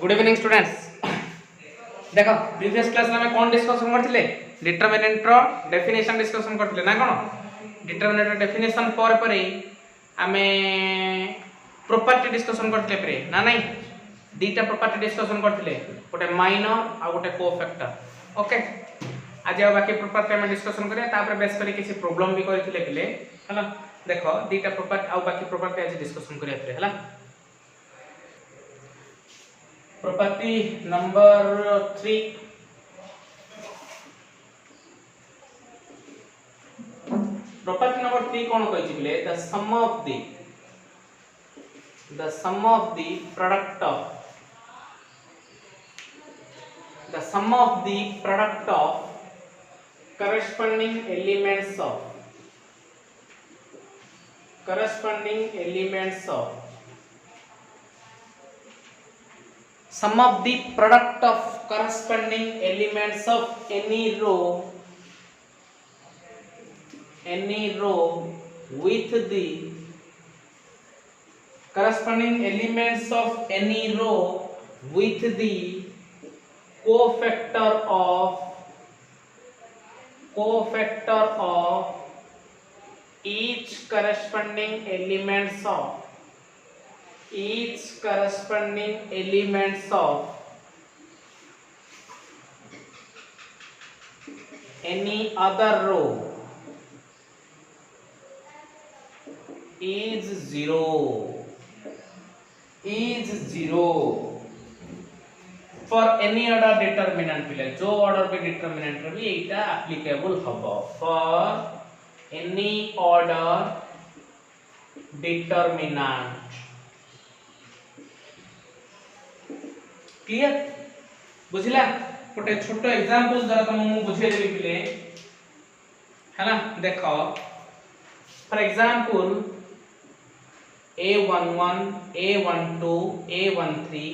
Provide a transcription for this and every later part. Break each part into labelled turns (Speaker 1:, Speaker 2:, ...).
Speaker 1: Good evening students. देखो previous class में हमें कौन डिस्कशन करथिले डिटरमिनेंट रो डेफिनेशन डिस्कशन करथिले ना कोन डिटरमिनेंट रो डेफिनेशन पर हमें प्रॉपर्टी डिस्कशन करथिले प्रे ना नहीं दीटा प्रॉपर्टी डिस्कशन करथिले गोटे माइनर आ गोटे कोफैक्टर। ओके आज आ बाकी प्रॉपर्टी हमें डिस्कशन करिया तापर बेस करी किसी प्रॉब्लम भी करथिले पिले हला। देखो दीटा प्रॉपर्टी आ बाकी प्रॉपर्टी आज डिस्कशन करिया प्रे हला। प्रॉपर्टी नंबर 3 प्रॉपर्टी नंबर 3 कौन कहि छिले the sum of the product of corresponding elements of sum of the product of corresponding elements of any row with the corresponding elements of any row with the cofactor of each corresponding elements of any other row is zero for any order determinant पिले जो order पे determinant रे भी एटा applicable हबो for any order determinant। Clear बुझिला गोटे छोटो example जरा तुम मु बुझे देबी पिले हैला। देखो for example a11 a12 a13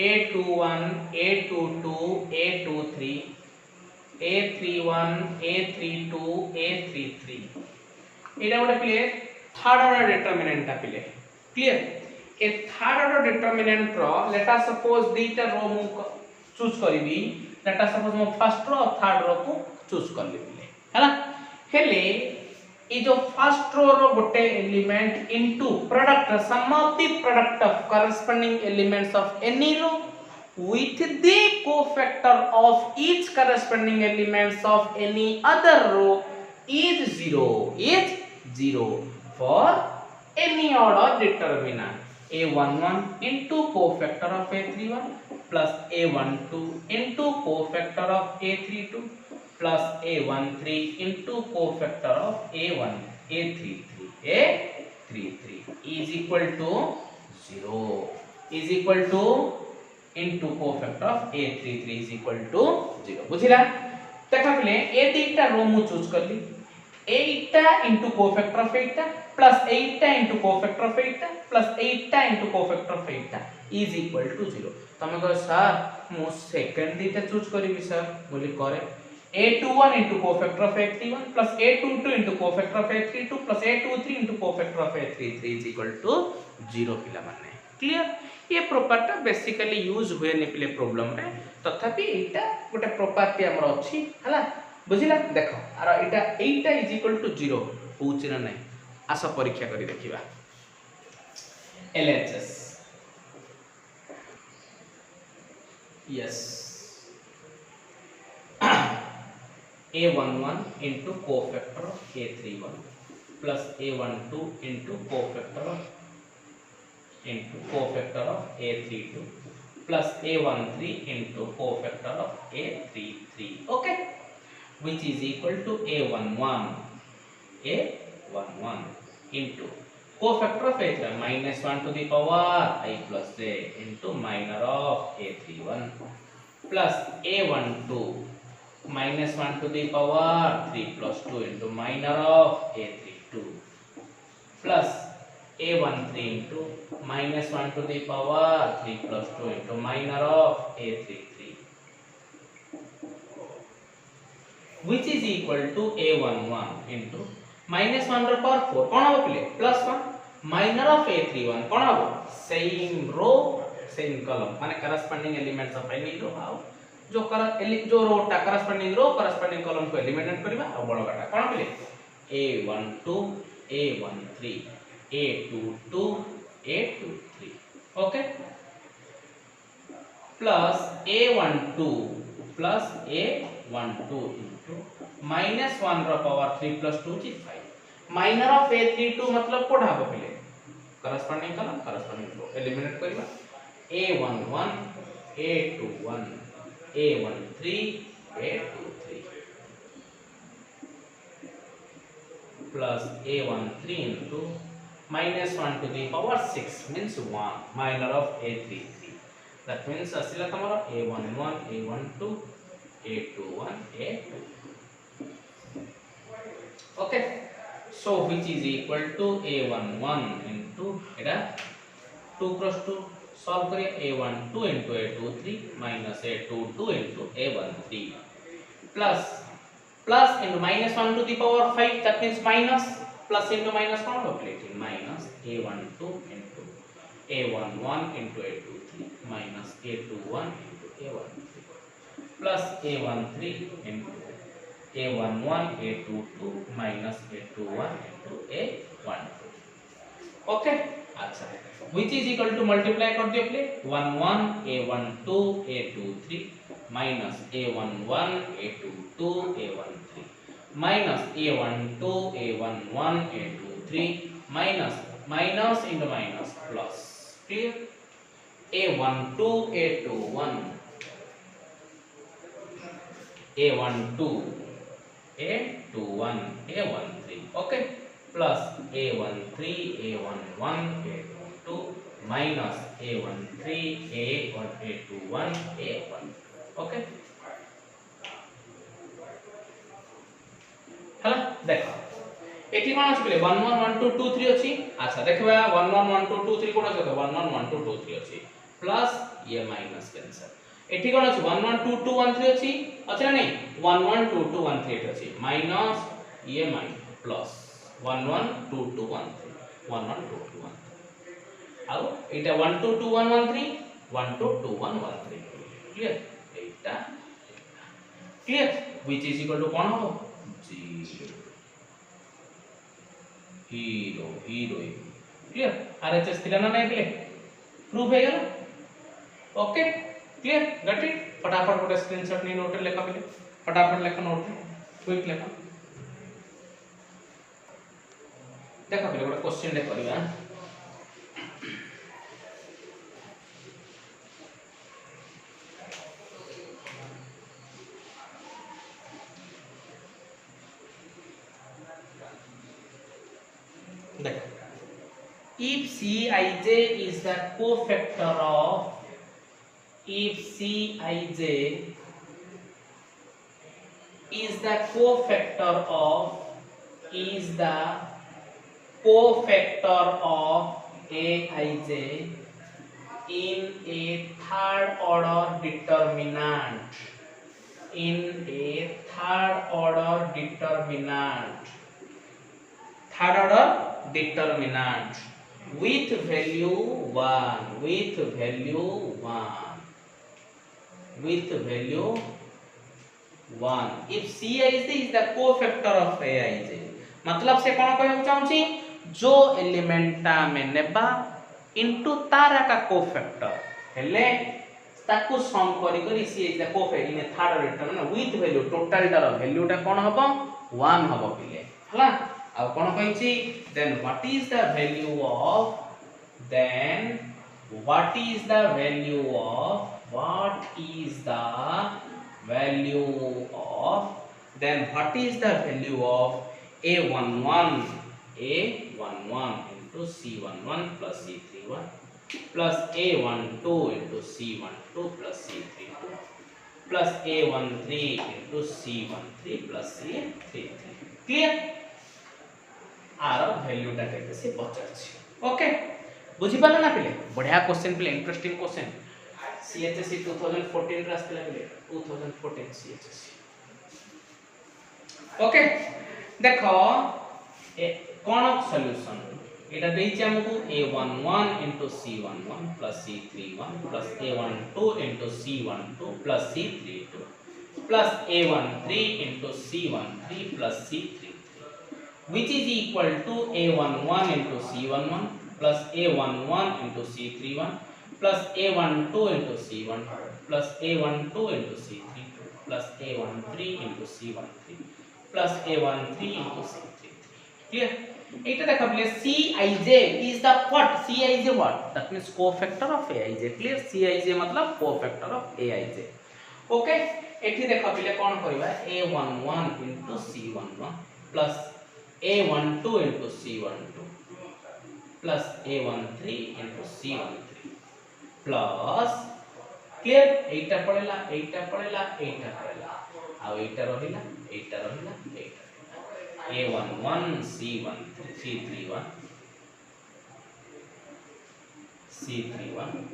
Speaker 1: a21 a22 a23 a31 a32 a33 एटा गोटे पिले थर्ड ऑर्डर डिटरमिनेंट ता पिले। Clear A third order determinant row late us suppose दीटा रो मु चूज करबी लेट अस सपोज मु फर्स्ट रो और थर्ड रो को choose कर लेबी हैला। हेले ए जो फर्स्ट रो रो गोटे element into product sum of the product of corresponding elements of any row with the cofactor of each corresponding elements of any other row is zero for any order determinant a11 into cofactor of a31 plus a12 into cofactor of a32 plus a13 into cofactor of a33 is equal to 0 into cofactor of a33 is equal to 0 बुझिला। देखा पिले ए तीनटा रो मु choose करली 8 into cofactor of 8 plus 8 into cofactor of 8 plus 8 into cofactor of 8 is equal to 0। तमे कह sir मु second दीटा choose करबी sir बोली करे a21 into cofactor of a31 plus a22 into cofactor of a32 plus a23 into cofactor of a33 is equal to 0 पिला माने। Clear ये property basically use हुए ने पिले प्रॉब्लम रे तथापि एटा गोटे प्रॉपर्टी हमर अछि हला बुझिला। देखो आरो एटा 8 is equal to 0 होउछि ना नै आस परीक्षा करी देखिबा। LHS yes a11 into cofactor of a31 plus a12 into cofactor of a32 plus a13 into cofactor of a33 okay which is equal to a11 into cofactor of a31 minus 1 to the power I plus j into minor of a31 plus a12 minus 1 to the power 3 plus 2 into minor of a32 plus a13 into minus 1 to the power 3 plus 2 into minor of a33 which is equal to a11 into minus 1 रो power 4 कोन हो पिले plus 1 minor of a31 कोन हो same row same column माने corresponding elements of any row आ जो रोटा करस्पोंडिंग रो करस्पोंडिंग कॉलम को एलिमिनेट करबा आ बड़गाटा कोन पिले a12 a13 a22 a23 okay plus a12 into -1 रो power 3 + 2 is 5 minor of a32 मतलब कोड हबो पिले corresponding column corresponding row eliminate करबा a11 a21 a13 a23 plus a13 into -1 to the power 6 means 1 minor of a33 that means asila tamara a11 a12 a21 a2 okay so which is equal to a11 into eta 2 cross 2 solve करिए a12 into a23 minus a22 into a13 plus into -1 to the power 5 that means minus plus into minus not calculating minus a12 into a11 into a23 minus a21 into a13 plus a13 into a11 a22 minus a21 into a12 okay अच्छा which is equal to multiply कर दियो play 11 a12 a23 minus a11 a22 a13 minus a12 a11 a23 minus into minus plus clear a12 a21 a12 a21 a13 okay plus a13 a11 a22 minus a13 a21 a1 okay हला देखो एठी कोन अछि पले 1 1 1 2 2 3 अछि अच्छा देखबा 1 1 1 2 2 3 कोन अछि 1 1 1 2 2 3 अछि प्लस ये माइनस कैंसिल एठी कोन अछि 1 1 2 2 1 3 अछि अछि ना नहीं 1 1 2 2 1 3 अछि माइनस ये माइनस प्लस 1 1 2 2 1 3 1 1 2 2 1 आउ एटा 1 2 2 1 1 3 1 2 2 1 1 3 क्लियर एटा clear which is equal to कोन हो 0 हीरो हीरो क्लियर आरएचएस थिला ना नहीं प्रूफ है गला ओके क्लियर गॉट इट फटाफट गोटे स्क्रीनशॉट नहीं नोट लेखा पले फटाफट लेखा नोट क्विक लेखा देखा पले गोटे क्वेश्चन ले करबा देखो if Cij is the cofactor of if Cij is the cofactor of Aij in a third order determinant with value 1 if Cij is the cofactor of Aij मतलब से कोन कहउ चाहूची जो एलिमेंटा में नेबा इनटू तारा का कोफैक्टर हेले ताकू सम करी करी C is the cofactor in third determinant with value total टार वैल्यू टा कोन हबो 1 हबो पिले हला आ कोन कहिची then what is the value of a11 into c11 plus c31 plus a12 into c12 plus c32 plus a13 into c13 plus c33 clear आर वैल्यू टा केते से पचारछि ओके बुझि पाला ना पिले बढ़िया क्वेश्चन पिले इंटरेस्टिंग क्वेश्चन सीएचएससी 2014 रे आस्तिला पिले 2014 सीएचएससी ओके देखो कोन solution Etah देइछि हमकु a11 * c11 + c31 + a12 * c12 + c32 plus a13 * c13 plus c33, which is equal to a11 * c11 plus a11 * c31 plus a12 * c12 plus a12 * c32 plus a13 * c13 plus a13 * c33. Clear? Eta dekha bile Cij is the what? Cij what? That means cofactor of Aij. Clear? Cij matlab cofactor of Aij. Okay? एठी देखा पिले कोन करबा a11 * c11 plus a12 * c12 plus a13 * c13 plus clear एटा पड़ेला आ एटा रहिला a11 c31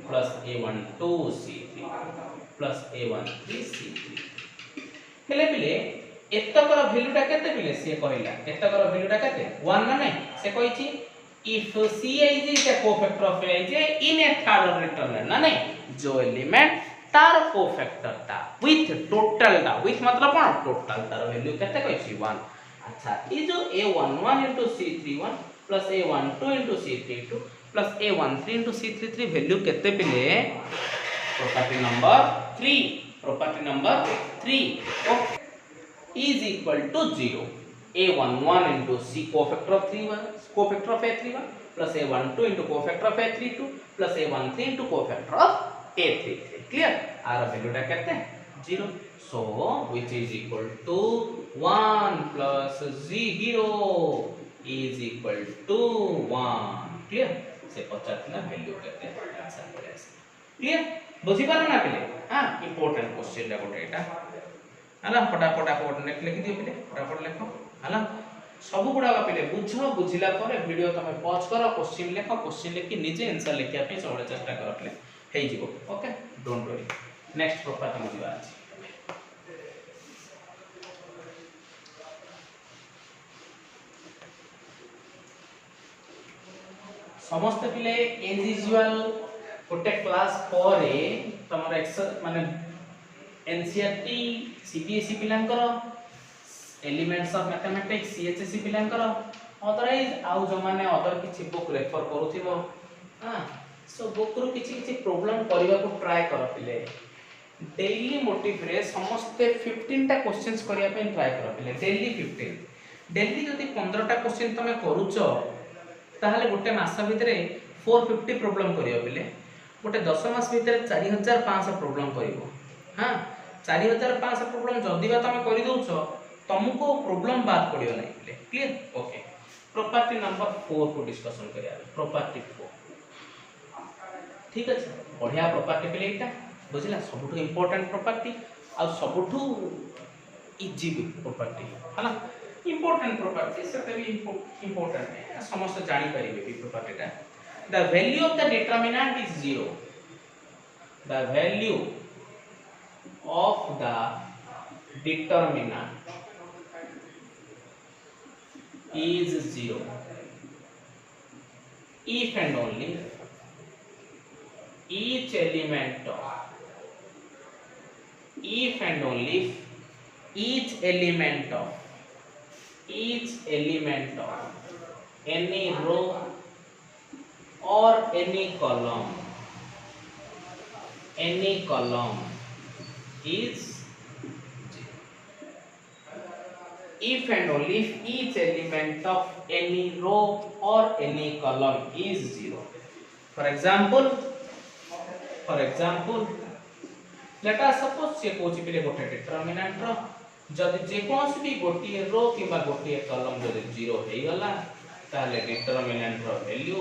Speaker 1: plus a12 c31 plus a13 c3 हेले पिले एतकर वैल्यूटा केते पिले से कहला एतकर वैल्यूटा केते 1 ना नहीं से कहिछि if Cij is a cofactor of Aij in a third order determinant ना नहीं जो एलिमेंट तार कोफैक्टर ता विथ टोटल ता विथ मतलब कोन टोटल तार वैल्यू केते कहिछि 1 अच्छा ई जो a11 * c31 plus a12 * c32 plus a13 * c33 value केते पिले property number 3 okay, is equal to 0 a11 * c cofactor of 31 cofactor of a31 plus a12 * cofactor of a32 plus a13 * cofactor of a33 clear r value टा केते 0 so which is equal to 1 plus 0 is equal to 1 clear से पचातना value केते answer पड़े clear बुझी पारो ना पिले हां important question टा गोटे एटा हला फटाफट लिखि दियो पिले फटाफट लिखो हला सब गुडा पिले बुझिला पर वीडियो तमे पॉज करो क्वेश्चन लिखो क्वेश्चन लिखि निजे आंसर लिखिया पे सबले चेष्टा कर पिले हेइ जिवो okay don't worry next property बुझिबा अछि समस्त पिले एज यूजुअल गोटे क्लास 4 रे तमर माने एनसीईआरटी सीबीएसई पिलांकर एलिमेंट्स ऑफ मैथमेटिक्स सीएचएसई पिलांकर अदरवाइज आउ जो माने अदर किछि बुक रेफर करूथिबो हां सो बुक रो किछि प्रॉब्लम करबा को ट्राई कर पिले डेली मोटिव रे समस्त 15 टा क्वेश्चंस करिया पे ट्राई कर पिले डेली 15 डेली जदी 15 टा क्वेश्चन तमे करूचो ताहले गोटे मास भितरे 450 प्रॉब्लम करियो पिले गोटे 10 मास भितरे 4500 प्रॉब्लम करिवो हां 4500 प्रॉब्लम जदी बा तमे करि दउछो तुमको प्रॉब्लम बात पड़ियो नहीं पिले क्लियर ओके प्रॉपर्टी नंबर 4 को डिस्कशन करिया प्रॉपर्टी 4 ठीक अछि बढ़िया प्रॉपर्टी पिले एटा बुझिला सबठो इंपोर्टेंट प्रॉपर्टी आ सबठो इजी प्रॉपर्टी हला इंपोर्टेंट प्रॉपर्टी सेते भी इंपोर्टेंट है समस्त जानि परिबे भी प्रॉपर्टी टा the value of the determinant is 0 the value of the determinant is 0 if and only each element of if and only each element of any row or any column is if and only if each element of any row or any column is 0 for example let us suppose से कोची पिले गोटे determinant रो जदि जे conus भी गोटी रो किबा गोटी column जदि 0 हे गला ताले डिटरमिनेंट रो वैल्यू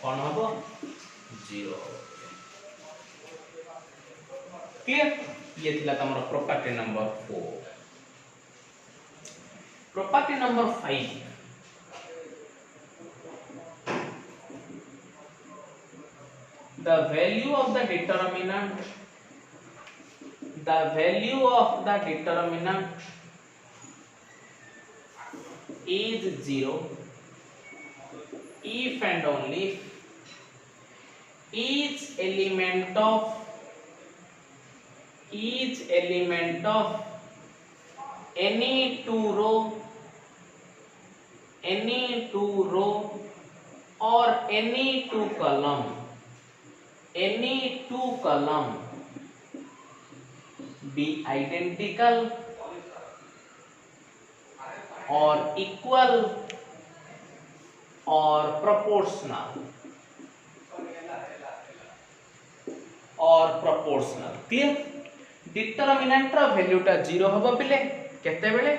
Speaker 1: कोन हबो 0 क्लियर ये थिला तमरो property number 4 property number 5 the value of the determinant is 0 if and only each element of any two row or any two column be identical or equal or proportional clear determinant row value टा 0 होबो पिले केते बेले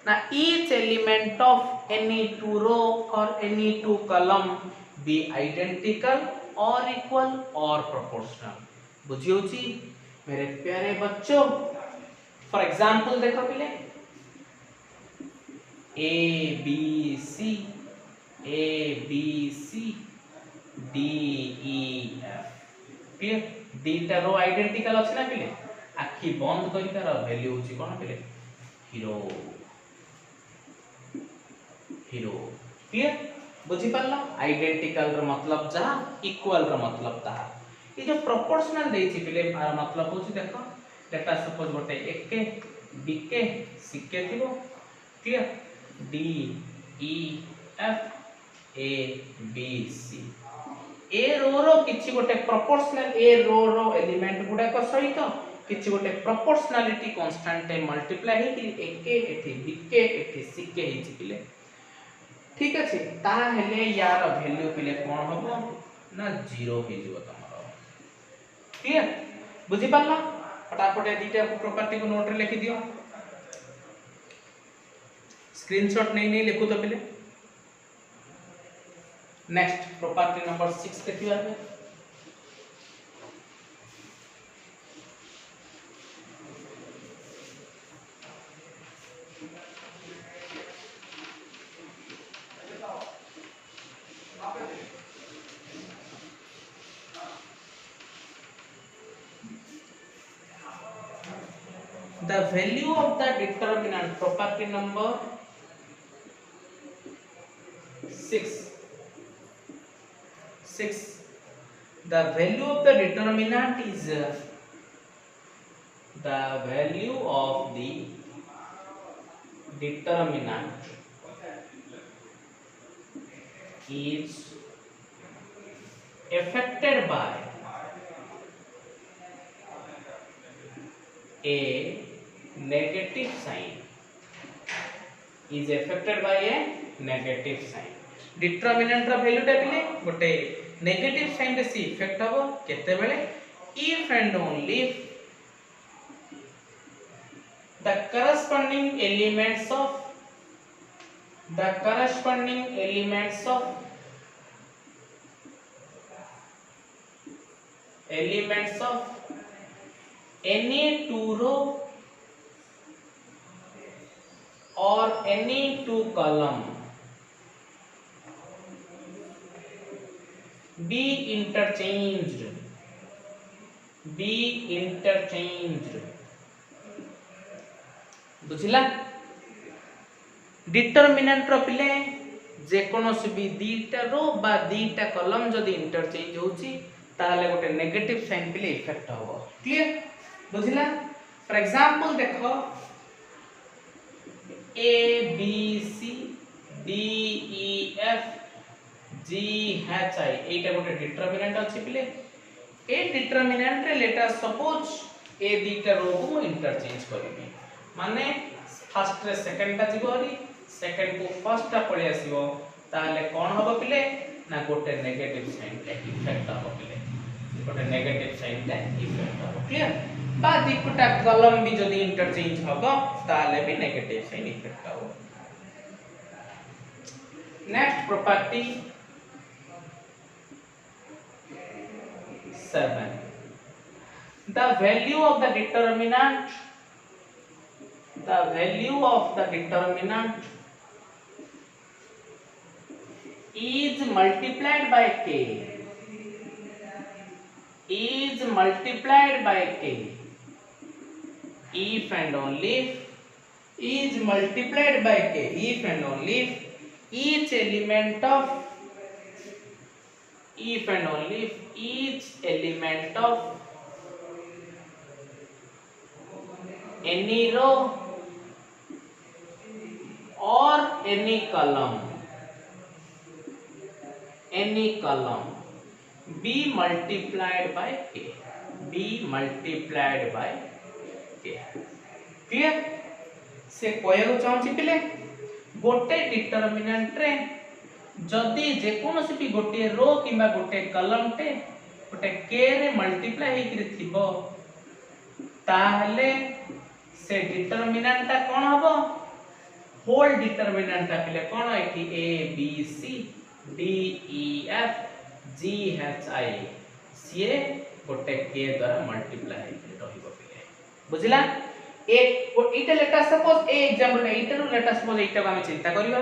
Speaker 1: ना each element of any two row or any two column be identical or equal or proportional बुझियो छी मेरे प्यारे बच्चों फॉर एग्जांपल देखो पिले A B C D E F clear दीटा रो आइडेंटिकल अछि ना पिले आखि बंद करी तार वैल्यू होची कोन पिले हीरो क्लियर बुझी पाला आइडेंटिकल रो मतलब जा इक्वल रो मतलब ता ये जो प्रोपोर्शनल देछि पिले आर मतलब होची देखो लेट अस सपोज गोटे एके बीके सीके थिबो clear D E F A B C ए रो किछि गोटे प्रोपोर्शनल ए रो एलिमेंट गुडा को सहित किछि गोटे प्रोपोर्शनलिटी कांस्टेंट मल्टीप्लाई हे कि एके एठी बीके एठी सीके हिछि पिले ठीक अछि ता हेले यार वैल्यू पिले कोन हबो ना 0 हे जिवो तमरो क्लियर बुझी पाला फटाफट ए दीटा प्रॉपर्टी को नोट रे लिखि दियो स्क्रीनशॉट नहीं लिखो तो पिले नेक्स्ट प्रॉपर्टी नंबर 6 देखिबा है the value of the determinant property number 6 the value of the determinant is the value of the determinant is affected by a negative sign determinant row value टा पिले गोटे negative sign रे C effect हबो केते बेले if and only the corresponding elements of any two row or any two column be interchanged बुझिला determinant रो पिले जे कोनोसी भी दीटा रो बा दीटा कॉलम जदी इंटरचेंज होची ताले गोटे नेगेटिव साइन पिले इफेक्ट होबो क्लियर बुझिला फॉर एग्जांपल देखो A B C D E F G H I एटा गोटे डिटरमिनेंट अछि पिले ए डिटरमिनेंट रे लेट अस सपोज ए दीटा रो को इंटरचेंज करबी माने फर्स्ट रे सेकंड ता जीवो हरी सेकंड को फर्स्ट ता पळे आसीबो ताले कोन होबो पिले ना गोटे नेगेटिव साइन रे इफेक्ट होबो पिले गोटे नेगेटिव साइन रे इफेक्ट होबो क्लियर बा दिकुटा कॉलम भी जदी इंटरचेंज होबो ताले भी नेगेटिव साइन इफेक्ट होबो next property 7 the value of the determinant is multiplied by k if and only each element of if and only if each element of any row or any column be multiplied by k, be multiplied by k. Clear से कहू चाहूँ पिले गोटे determinant रे जदि जेकोसी भी गोटे रो किंबा गोटे कलम टे गोटे के रे मल्टीप्लाई हेकि थिबो ताहले से डिटरमिनेंट ता कोन हबो होल डिटरमिनेंट ता पिले कोन एठी A B C D E F G H I सी गोटे के द्वारा मल्टीप्लाई हेकि रहिबो पिले बुझिला एक इटा लेटा सपोज ए एग्जांपल इटा लेटा सपोज इटा को हम चिंता करिबा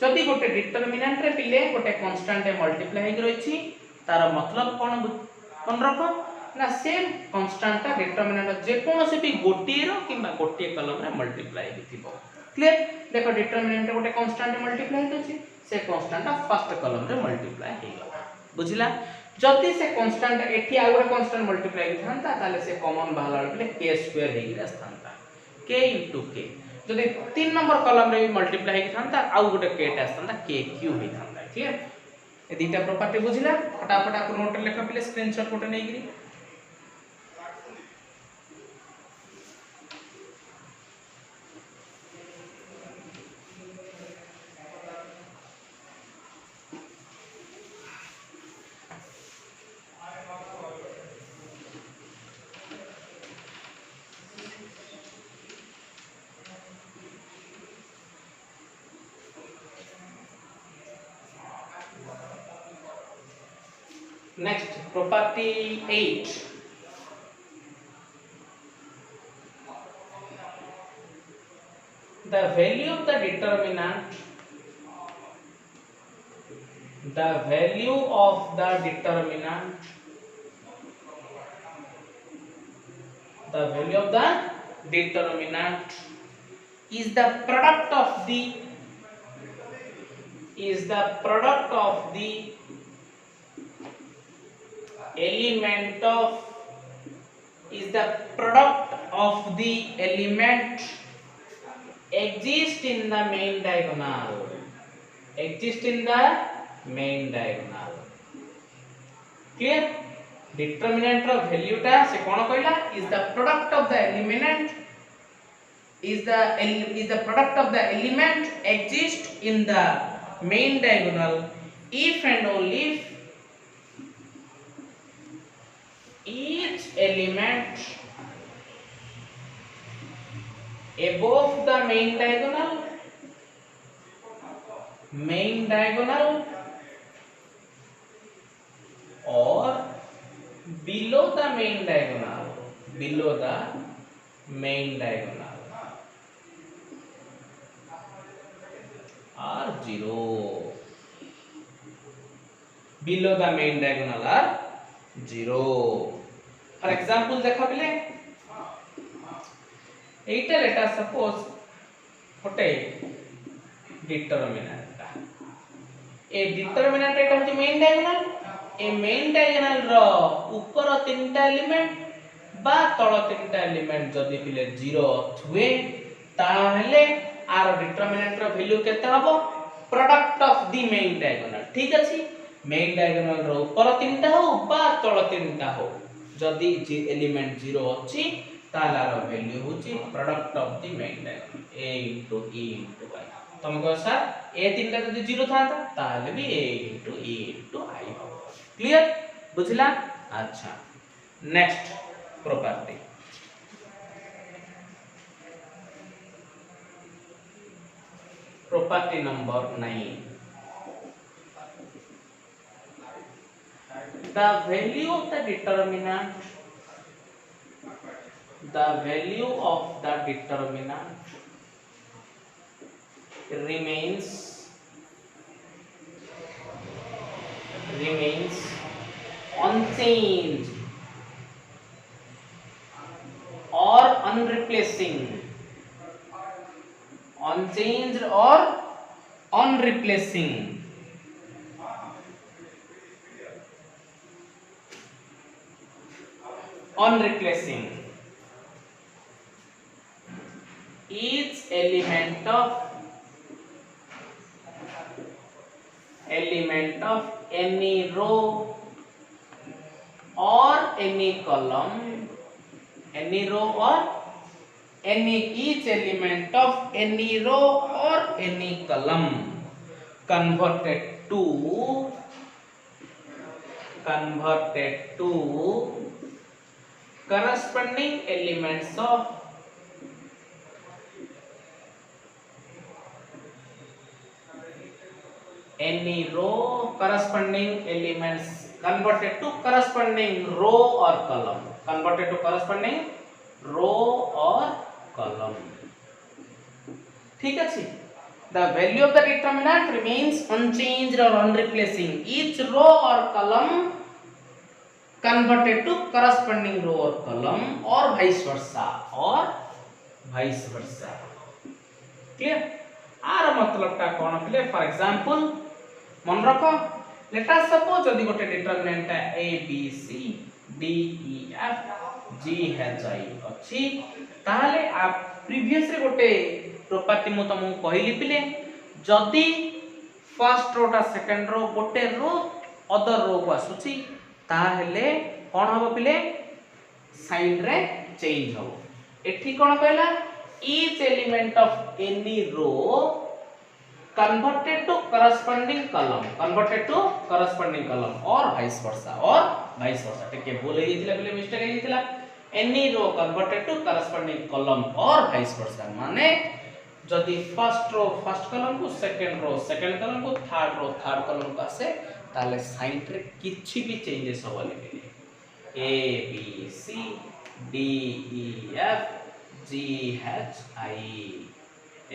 Speaker 1: जदि गोटे डिटरमिनेंट रे पिले गोटे कांस्टेंट मल्टीप्लाई हेकि रहिछि तार मतलब कोन रखो ना सेम कांस्टेंट ता डिटरमिनेंट जे कोनोसे भी गोटे रो किबा गोटे कलम रे मल्टीप्लाई हेतिबो क्लियर देखो डिटरमिनेंट गोटे कांस्टेंट मल्टीप्लाई हेतछि से कांस्टेंट फर्स्ट कलम रे मल्टीप्लाई हेगला बुझिला जदि से कांस्टेंट एठी आ गोटे कांस्टेंट मल्टीप्लाई थांता ताले से कॉमन बाहला पिले k स्क्वायर हेगि आस्थांता k * k जदि 3 नंबर कॉलम रे भी मल्टीप्लाई हेगि थांता आ गोटे k टा आस्थांता k Q hey थांता clear A दीटा property बुझिला फटाफट आपको नोट लेखा पिले स्क्रीनशॉट फोटो नै गिरी Next, property 8. The value of the determinant, the value of the determinant, the value of the determinant is the product of the element exist in the main diagonal clear determinant ro value ta se कोन कहला is the product of the element is the product of the element exist in the main diagonal if and only if each element above the main diagonal or below the main diagonal are 0 below the main diagonal are 0 for example देखा पिले एटा लेटा suppose गोटे determinant ए determinant एटा होची main diagonal रो ऊपर तीनटा element बा तळ तीनटा एलिमेंट जदी पिले 0 हुए ताहले आर डिटरमिनेंट रो वैल्यू केते हबो product of the main diagonal ठीक अछि मेन डायगोनल रो ऊपर तीनटा हो बा तळ तीनटा हो जदी जे एलिमेंट 0 अछि ताला रो वैल्यू होची product of the main diagonal a * e * y तम को सर ए तीनटा जदी 0 थांता ताले भी a * e * i हो क्लियर बुझला अच्छा next property property number 9 the value of the determinant remains unchanged or unreplacing unreplacing each element of any row or any column, each element of any row or any column converted to corresponding elements of any row, corresponding elements converted to corresponding row or column, converted to corresponding row or column. ठीक है। The value of the determinant remains unchanged or unreplacing each row or column converted to corresponding row or column or vice versa clear। आर मतलब टा कोन पिले for example मन रखो late us suppose यदि गोटे determinant A B C D E F G H I अछि ताले आप प्रीवियस रे गोटे प्रॉपर्टी मु तुमको कहली पिले जदि फर्स्ट रो टा सेकंड रो गोटे रो अदर रो को आसुची ताहेले कोन हबो पिले साइन रे चेंज हबो। एठी कोन कहला each element of any row converted to corresponding column or vice versa टिके बोले हितला बोले mistake हितला any row converted to corresponding column or vice versa माने जदि फर्स्ट रो फर्स्ट कॉलम को सेकंड कॉलम को थर्ड कॉलम को आसे ताले साइन रे किछि भी चेंजेस होबले A B C D E F G H I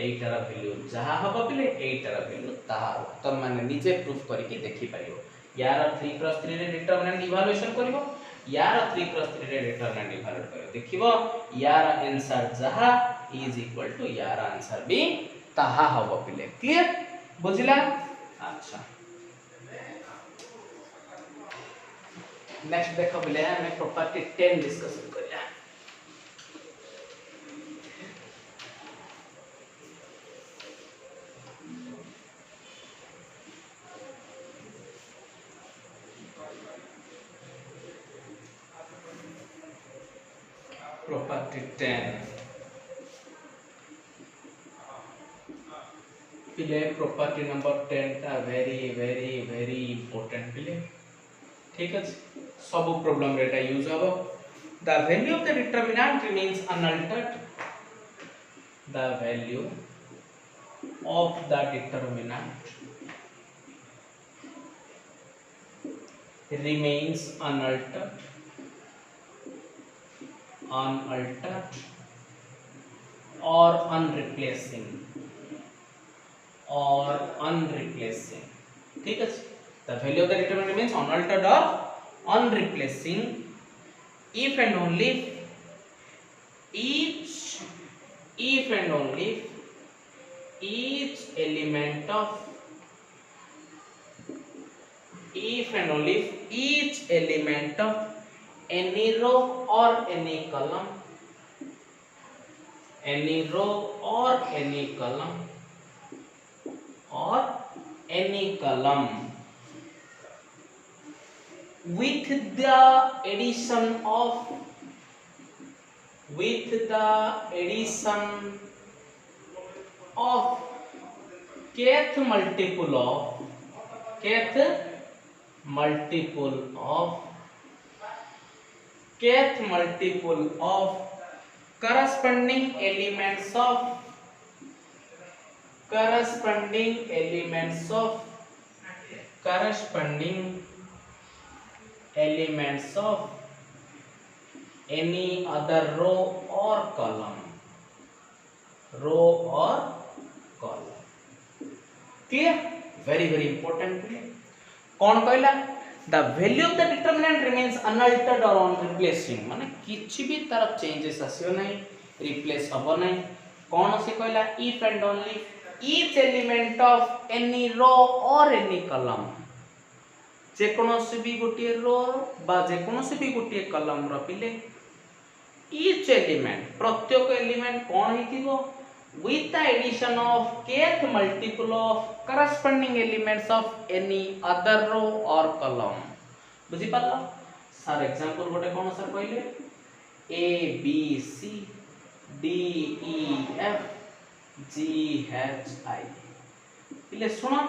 Speaker 1: एटार वैल्यू जहा हबो पिले एटार वैल्यू ताहा तो माने निजे प्रूफ करके देखि पाइयो। यार 3+3 रे डिटरमिनेंट इवैल्यूएशन करिवो यार 3+3 रे डिटरमिनेंट इवैल्यूएट करिवो देखिवो यार आंसर जहा इज इक्वल टू यार आंसर भी ताहा हबो पिले क्लियर बुझिला। अच्छा नेक्स्ट देखो पिले हम प्रॉपर्टी 10 डिस्कशन करिया। Property 10 पिले प्रॉपर्टी नंबर 10 टा वेरी इंपोर्टेंट पिले ठीक है सब प्रॉब्लम रेटा यूज हबो। The value of the determinant remains unaltered the value of the determinant remains unaltered or unreplacing ठीक है। the value of the determinant remains unaltered or unreplacing if and only each element of any row or any column with the addition of kth multiple of corresponding elements of any other row or column clear very important कौन कहला the value of the determinant remains unaltered or unreplacing माने किछि भी तार changes आसियो नहीं replace हबो नहीं कौन से कहला if and only each element of any row or any column जे कोनो से भी गोटे रो बा जे कोनो से भी गोटे कॉलम रो पिले each element प्रत्येक एलिमेंट कौन हिथिबो with the addition of kth multiple of corresponding elements of any other row or column बुझी पालो सर एग्जांपल गोटे कोन सर कहले a b c d e f g h i इले सुनो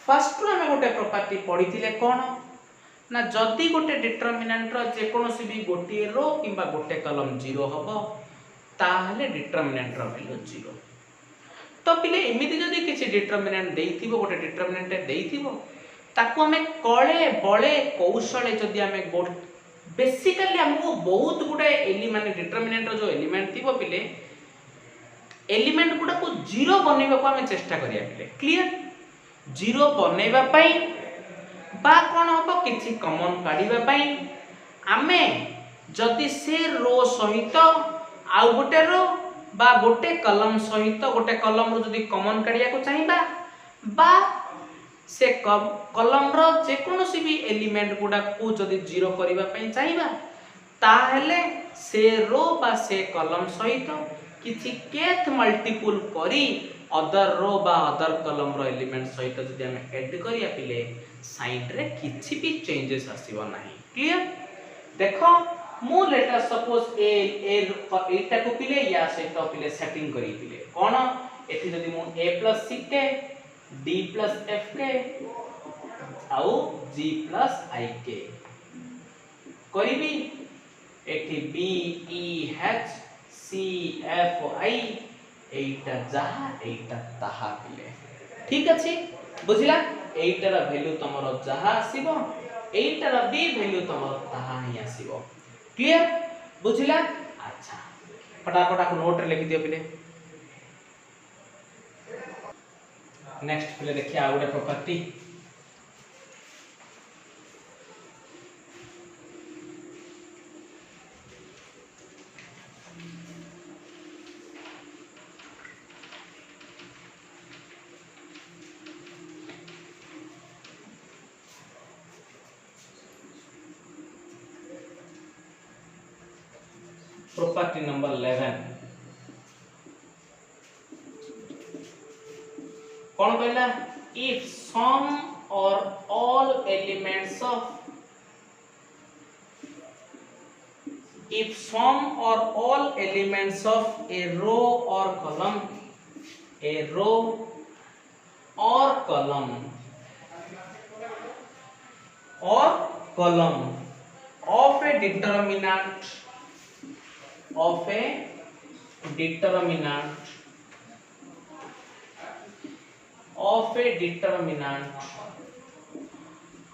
Speaker 1: first row हमें गोटे प्रॉपर्टी पढिथिले कोन ना जदि गोटे डिटरमिनेंट रो जे कोनोसी भी गोटे रो किबा गोटे कॉलम 0 हबो ताहले डिटरमिनेंट रो वैल्यू 0 तो पिले एमिति जदि किछि डिटरमिनेंट देइथिबो गोटे डिटरमिनेंट देइथिबो ताको हमें कळे बळे कौशले जदि हमें बेसिकली हमको बहुत गुडे एलिमेंट डिटरमिनेंट रो जो एलिमेंट थिबो पिले एलिमेंट गुडा को 0 बनेबा को हमें चेष्टा करिया पिले क्लियर 0 बनेबा पई बा कोन होबो किछि कॉमन काढिबा पई आमे जदि से रो सहित आउ गोटे रो बा गोटे कॉलम सहित गोटे कॉलम रो जदि कॉमन काढिया को चाहिबा बा से कॉलम रो जे कोनोसी भी एलिमेंट गुडा को जदि 0 करिबा पई चाहिबा ताहेले से रो बा से कॉलम सहित किछि केथ मल्टीपल करी अदर रो बा अदर कॉलम रो एलिमेंट सहित जदि हम ऐड करिया पिले साइन रे किछि भी चेंजेस आसीबो नाही क्लियर देखो मु लेटर सपोज ए एटा को पिले या सेट पिले सेटिंग करी पिले कोन एथि जदि मु a + c के d + f के आउ g + i के करिबी एथि b e h c f i एटा जहा एटा ताहा पिले ठीक अछि बुझिला एटार वैल्यू तमरो जहा आसीबो एटार भी वैल्यू तमरो ताहा ही आसीबो क्लियर बुझिला अच्छा फटाफट को नोट रे लिखि दियो पिले नेक्स्ट पिले देखिया आउडे प्रॉपर्टी property number 11 कौन कहला if some or all elements of a row or column of a determinant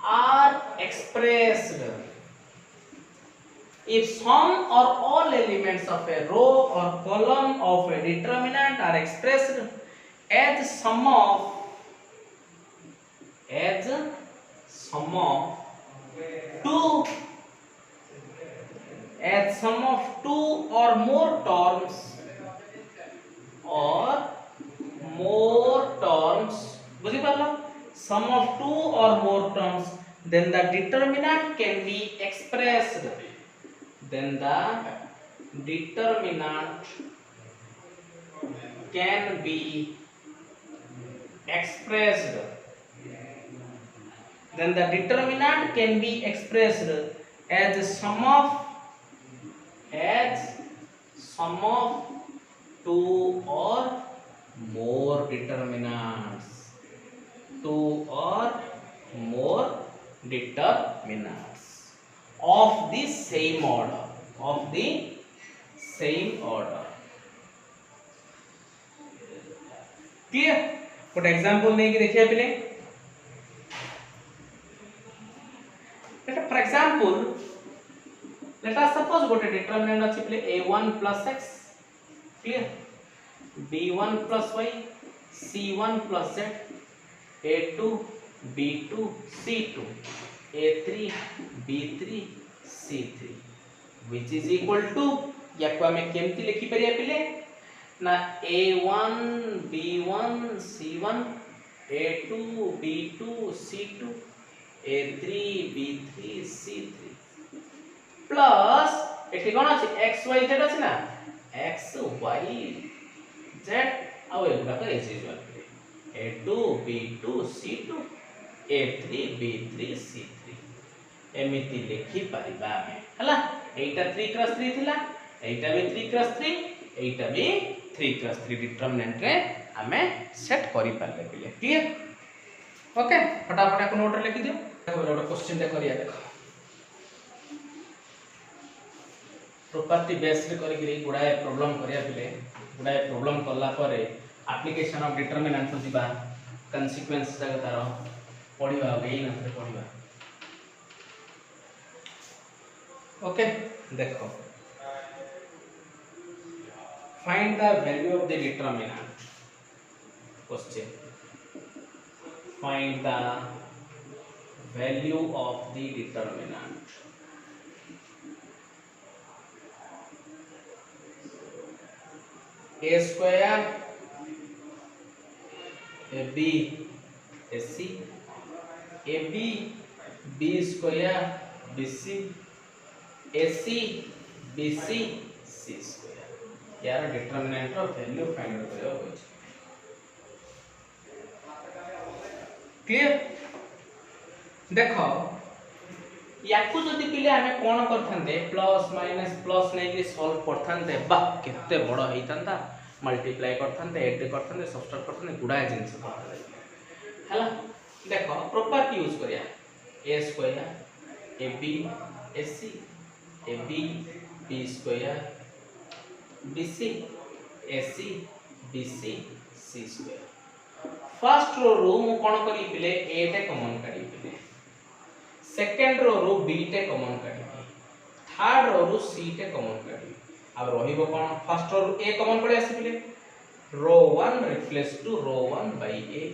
Speaker 1: are expressed if some or all elements of a row or column of a determinant are expressed as sum of two or more terms बुझी पालो sum of two or more terms then the determinant can be expressed then the determinant can be expressed as sum of two or more determinants of the same order clear what example नहीं कि देखिए पिले for example let us suppose गोटे determinant अछि पिले a1 + x clear b1 + y c1 + z a2 b2 c2 a3 b3 c3 which is equal to याको हमें केमती लिखि परिया पिले ना a1 b1 c1 a2 b2 c2 a3 b3 c3 plus एठी कोन अछि x y z अछि ना x y z आ एगुडा को as usual a2 b2 c2 a3 b3 c3 एमिति लिखि परिबा हला एटा 3 क्रॉस 3 थिला एटा भी 3 क्रॉस 3 एटा भी 3 क्रॉस 3 डिटरमिनेंट रे हमें सेट करि पाले बिले क्लियर ओके फटाफट को नोट लिखि दियो देखो क्वेश्चन दे करिया देखो प्रॉपर्टी बेस रे करी गिरी गुडाए प्रॉब्लम करिया बिले गुडाए प्रॉब्लम करला परे एप्लीकेशन ऑफ डिटरमिनेंट जिबा consequence जगह तारो पढिबा गेई नथरे पढिबा ओके देखो find the value of the determinant question find the value of the determinant a square ab ac ab b square bc ac bc c square यार determinant रो value find करियो होछ clear देखो याकू जदि पिले हमें कोन करथांते प्लस माइनस प्लस नै कि सॉल्व करथांते बा केते बड़ हेइतांता मल्टीप्लाई करथांते ऐड करथांते सब्ट्रैक्ट करथांते गुडा जिंस करथांते हला देखो प्रॉपर्टी यूज करिया a square ab ac ab b square bc ac bc c square first row रो मु कोन करी पिले a टे कॉमन करी पिले सेकंड रो b टे कॉमन करी थर्ड रो c टे कॉमन करी अब रहिबो कोन फर्स्ट रो a कॉमन पड़े आसी पिले row 1 replace to row 1 by a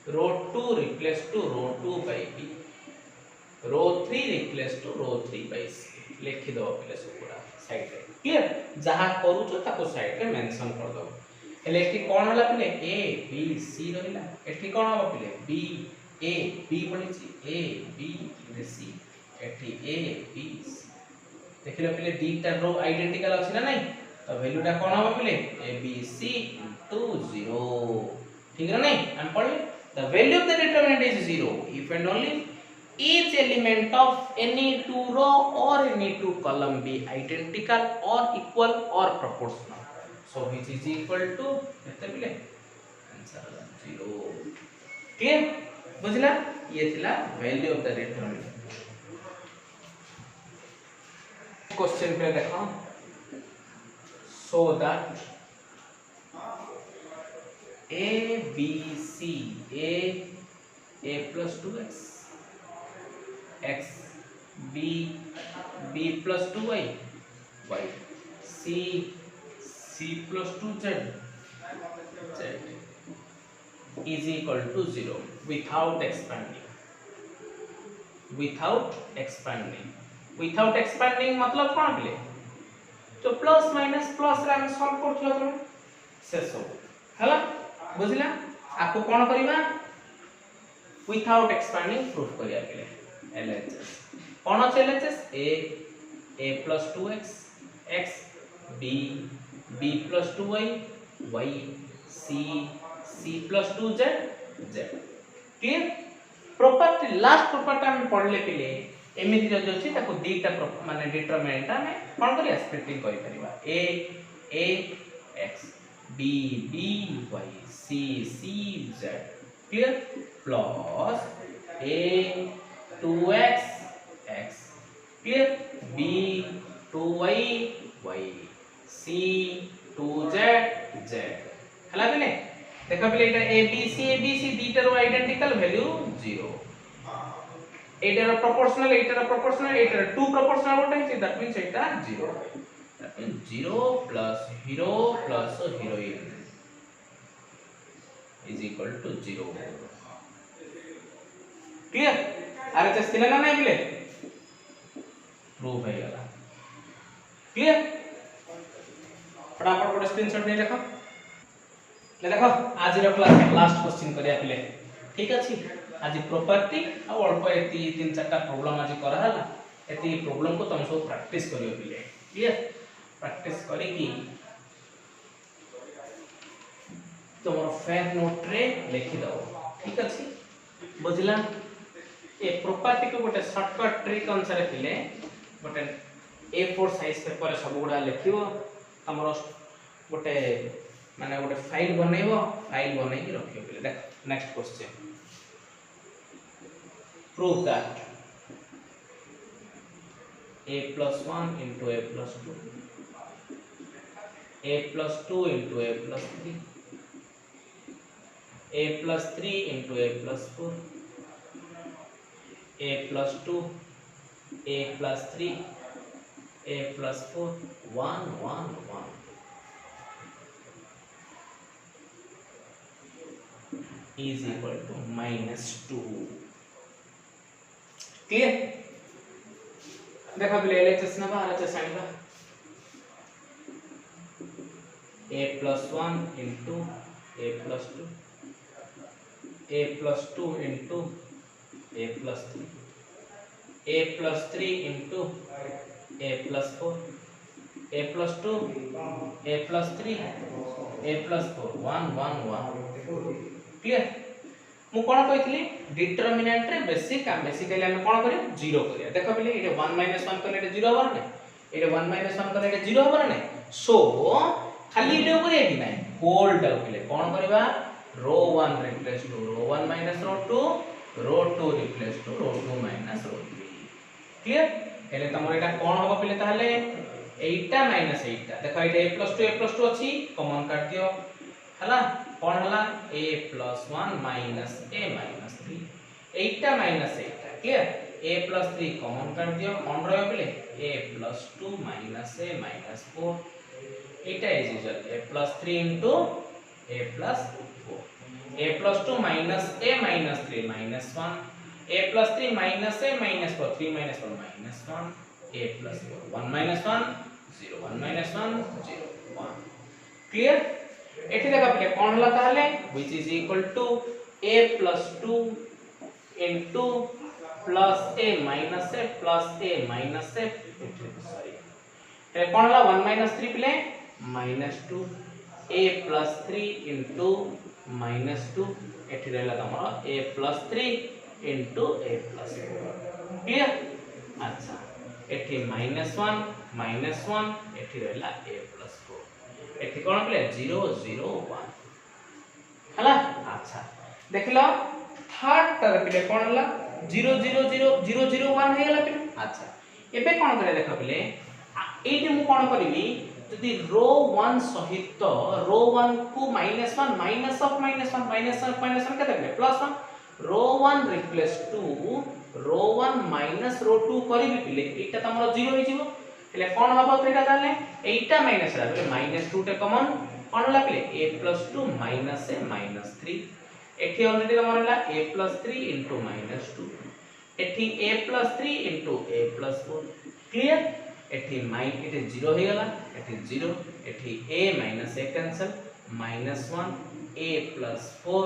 Speaker 1: row 2 replace to row 2 by b row 3 replace to row 3 by c लिखि दो पिले सुपुरा साइड रे क्लियर जहा करू छ ताको साइड रे मेंशन कर दो एले एठी कोन होला पिले a b c रहिला एठी कोन हो पिले b a b पड़ी छी a b रे c एठी a b c देखिलो पिले दीटा रो आइडेंटिकल अछि ना नहीं तो वैल्यू टा कोन हो पिले a b c * 0 ठीक है नहीं हम पढ़ले the value of the determinant is 0 if and only each element of any two row or any two column be identical or equal or proportional so which is equal to केते पिले answer 0 clear बुझला ये थिला value of the determinant question पे देखो so that a b c a plus 2x x b b plus 2y y c c plus 2z z is equal to 0 without expanding मतलब कौन पिले तो plus minus plus रे हम solve करथलो तो से सब हला बुझला आपको कौन करिबा विथआउट एक्सपेंडिंग प्रूफ करिया पिले LHS कौन अछि LHS a plus 2x x b b plus 2y y c plus 2z z clear property last property हम पढ़ले पिले एमिति जो अछि ताको दीटा माने डिटरमिनेंट हमें कोन करिया स्प्लिटिंग करि परिबा a x b b y c z clear plus a 2x x clear b 2y y c 2z z हला बिले देखा बिले एटा abc दीटा row identical value 0 Etah row proportional Etah row to proportional होता है that means एटा 0 that means 0 plus zero plus हीरोइन is equal to 0 clear RHS थिला ना नहीं बिले प्रूफ है गला क्लियर फटाफट स्क्रीनशॉट ले रखो ले देखो आज रो क्लास लास्ट क्वेश्चन करिया पिले ठीक अछि आज प्रॉपर्टी आ अल्प एती तीन चारटा प्रॉब्लम आज करा हला एती प्रॉब्लम को तुम सब प्रैक्टिस करियो पिले क्लियर प्रैक्टिस करी कि तुम फेयर नोट रे लिखि दो ठीक अछि बुझला ए प्रॉपर्टी को गोटे शॉर्टकट ट्रिक अनुसार पिले गोटे A4 साइज पेपर सब गुडा लिखिबो हमरो गोटे माने गोटे फाइल बनैबो फाइल बनै कि रखियो पिले देख next question prove that a plus 1 into a plus 2 a plus 2 into a plus 3 a plus 3 into a plus 4 a plus 2 a plus 3 a plus 4 1 1 1 is equal to -2 clear देखा बिले LHS ना RHS आनिबा a plus 1 into a plus 2 a plus 2 into a plus 3 a plus 3 into a plus 4 a plus 2 a plus 3 a plus 4 1 1 1 clear मु कोन कहितली determinant रे basically हम कोन करियो 0 करिया देखो पहिले एटे 1 1 करले एटे 0 हबर नै एटे 1 1 करले एटे 0 हबर नै सो खाली एटे करिया कि नै होल्ड पहिले कोन करबा row 1 replace to row 1 minus row 2 row 2 replace to row 2 minus row 3 clear हेले तमर एटा कोन हबो पहिले ताहले एटा माइनस एटा देखो एटा a plus 2 अछि कॉमन काट दियो हला कोन हला a plus 1 minus a minus 3 Etah minus Etah clear a plus 3 common काट दियो कोन रहबे पहिले a plus 2 minus a minus 4 Etah is usual a plus 3 into a plus 4 a plus 2 minus a minus 3 minus 1 a plus 3 minus a minus 4 3 minus 1 minus 1 a plus 4 1 minus 1 0 1 minus 1 0 1 clear एठी देखा पले कोन हला ताले which is equal to a plus 2 into plus a minus a plus a minus a sorry ए कोन हला 1 minus 3 पले minus 2 a plus 3 into minus 2 एठी रहला तमरा a plus 3 into a plus 4 clear अच्छा एठी minus 1 एठी रहला a plus 4 एठी कोन पले 0 0 1 हला अच्छा देखलो थर्ड तर पले कोन हला 0 0 0 0 0 1 हे गला पले अच्छा एबे कोन करे देखो पले एठी मु कोन करबी जदी रो 1 सहित रो 1 को -1 माइनस ऑफ -1 माइनस ऑफ -1 केते पले +1 row 1 replace to row 1 minus row 2 करबी पले एटा तमरो 0 हे जिवो એટલે કોણ હબો ત્રીટા તાલે 8 માઈનસ રા એટલે -2 टे कॉमन કોણ होला પેલે a + 2 - a -3 એઠી ઓલરેડી તમાર होला a + 3 * -2 એઠી a + 3 * a + 4 ક્લિયર એઠી એઠી 0 હે ગલા એઠી 0 એઠી a - a cancel -1 a + 4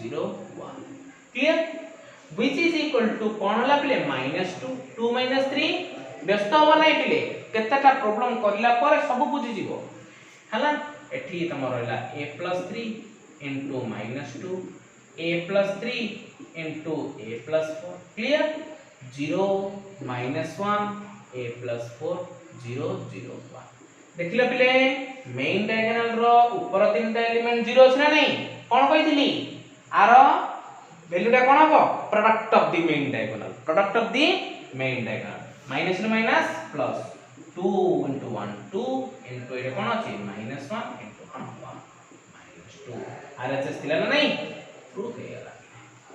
Speaker 1: 0 1 clear which is equal to कोण होला पेले -2 2 - 3 व्यस्त हो नै पिले केतेटा प्रॉब्लम करला पर सब बुझी जीवो हला एठी तमर होला a + 3 * -2 a + 3 * a + 4 clear 0 -1 a + 4 0 0 1 देखिलो पिले मेन डायगोनल रो ऊपर तीनटा एलिमेंट 0 छै ना नहीं कोन कहितली आरो वैल्यूटा कोन हबो product of the main diagonal product of the main diagonal minus no minus plus 2 into 1 2 into एटा कोन अछि -1 into 1 1 -2 आरएचएस थिला ना नहीं प्रूफ हे गला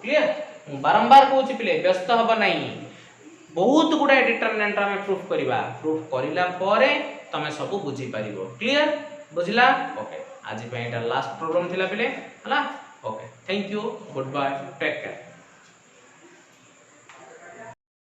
Speaker 1: क्लियर मु बारंबार कहूची पिले व्यस्त हबो नहीं बहुत गुडा डिटरमिनेंट हम प्रूफ करिला परे तमे सब बुझी परिबो क्लियर बुझिला ओके आज पे एटा लास्ट प्रॉब्लम थिला पिले हला okay thank you good bye take care